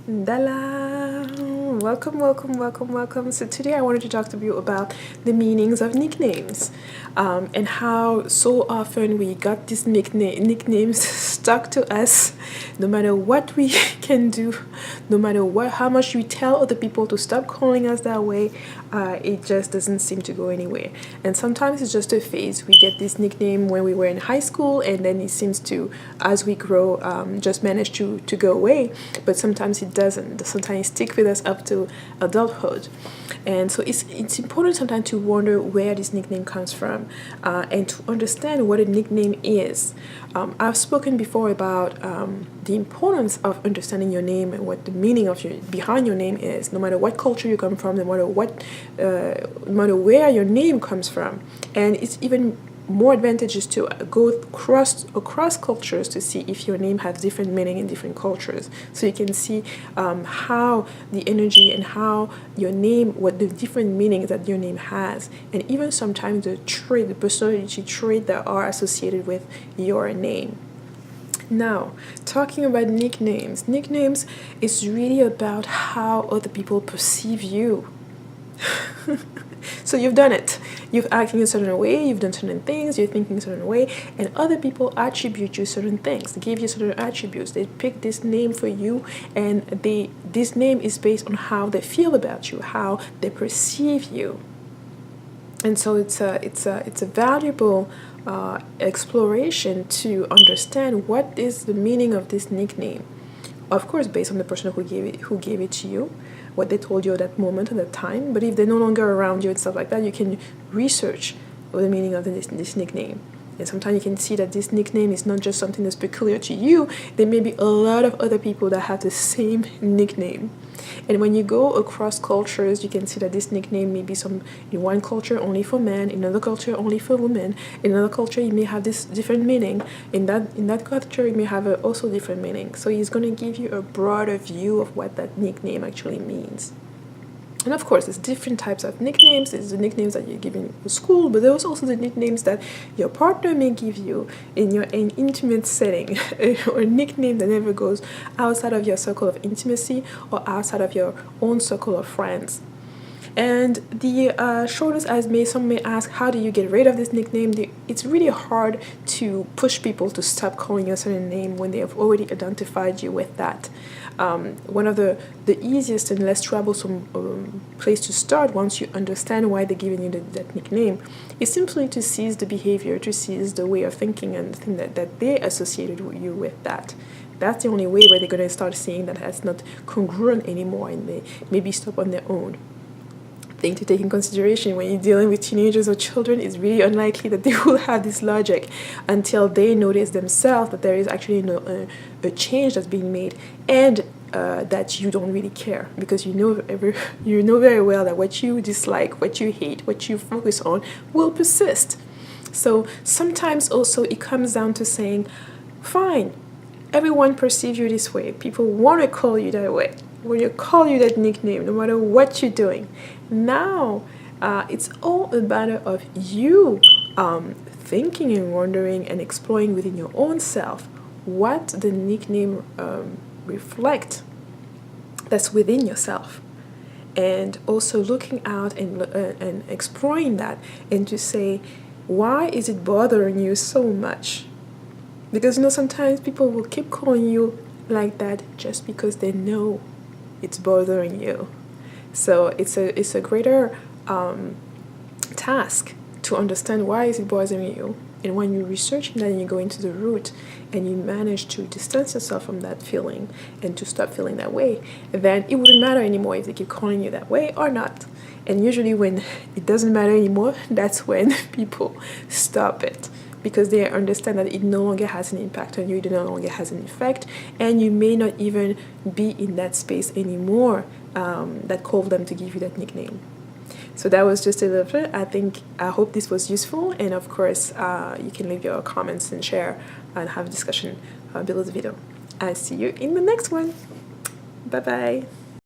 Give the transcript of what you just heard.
Dala! Welcome. So today I wanted to talk to you about the meanings of nicknames, and how so often we got these nicknames stuck to us, no matter what we can do, no matter how much we tell other people to stop calling us that way. It just doesn't seem to go anywhere. And sometimes it's just a phase. We get this nickname when we were in high school, and then it seems to, as we grow, just manage to go away. But sometimes it doesn't. Sometimes it sticks with us up to adulthood. And so it's important sometimes to wonder where this nickname comes from, and to understand what a nickname is. I've spoken before about the importance of understanding your name and what the meaning of behind your name is. No matter what culture you come from, no matter where your name comes from, and it's even more advantageous to go across cultures to see if your name has different meaning in different cultures, so you can see how the energy and how your name, what the different meanings that your name has, and even sometimes the personality trait that are associated with your name. Now, talking about nicknames is really about how other people perceive you. So you've done it. You've acted in a certain way, you've done certain things, you're thinking a certain way, and other people attribute you certain things. They give you certain attributes. They pick this name for you, and this name is based on how they feel about you, how they perceive you. And so it's a valuable exploration to understand what is the meaning of this nickname. Of course, based on the person who gave it to you, what they told you at that moment, at that time. But if they're no longer around you and stuff like that, you can research the meaning of this nickname. And sometimes you can see that this nickname is not just something that's peculiar to you. There may be a lot of other people that have the same nickname. And when you go across cultures, you can see that this nickname may be in one culture only for men, in another culture only for women, in another culture you may have this different meaning, in that culture it may have also different meaning. So he's going to give you a broader view of what that nickname actually means. And of course, there's different types of nicknames. There's the nicknames that you're given in school, but there's also the nicknames that your partner may give you in your intimate setting, or a nickname that never goes outside of your circle of intimacy or outside of your own circle of friends. And the shortest some may ask, how do you get rid of this nickname? It's really hard to push people to stop calling you a certain name when they have already identified you with that. One of the easiest and less troublesome place to start, once you understand why they're giving you that nickname, is simply to cease the behavior, to cease the way of thinking and the thing that they associated you with that. That's the only way where they're going to start seeing that that's not congruent anymore, and they maybe stop on their own. Thing to take in consideration when you're dealing with teenagers or children, is really unlikely that they will have this logic until they notice themselves that there is actually a change that's being made, and that you don't really care, because you know very well that what you dislike, what you hate, what you focus on will persist. So sometimes also it comes down to saying, fine, everyone perceives you this way, people want to call you that way, when you call you that nickname, no matter what you're doing. Now, it's all a matter of you thinking and wondering and exploring within your own self what the nickname reflects that's within yourself, and also looking out and exploring that, and to say, why is it bothering you so much? Because sometimes people will keep calling you like that just because they know it's bothering you. So it's a greater task to understand why is it bothering you. And when you research that and you go into the root and you manage to distance yourself from that feeling and to stop feeling that way, then it wouldn't matter anymore if they keep calling you that way or not. And usually when it doesn't matter anymore, that's when people stop it, because they understand that it no longer has an impact on you, it no longer has an effect, and you may not even be in that space anymore that called them to give you that nickname. So that was just a little bit. I hope this was useful, and of course you can leave your comments and share and have a discussion below the video. I'll see you in the next one. Bye bye.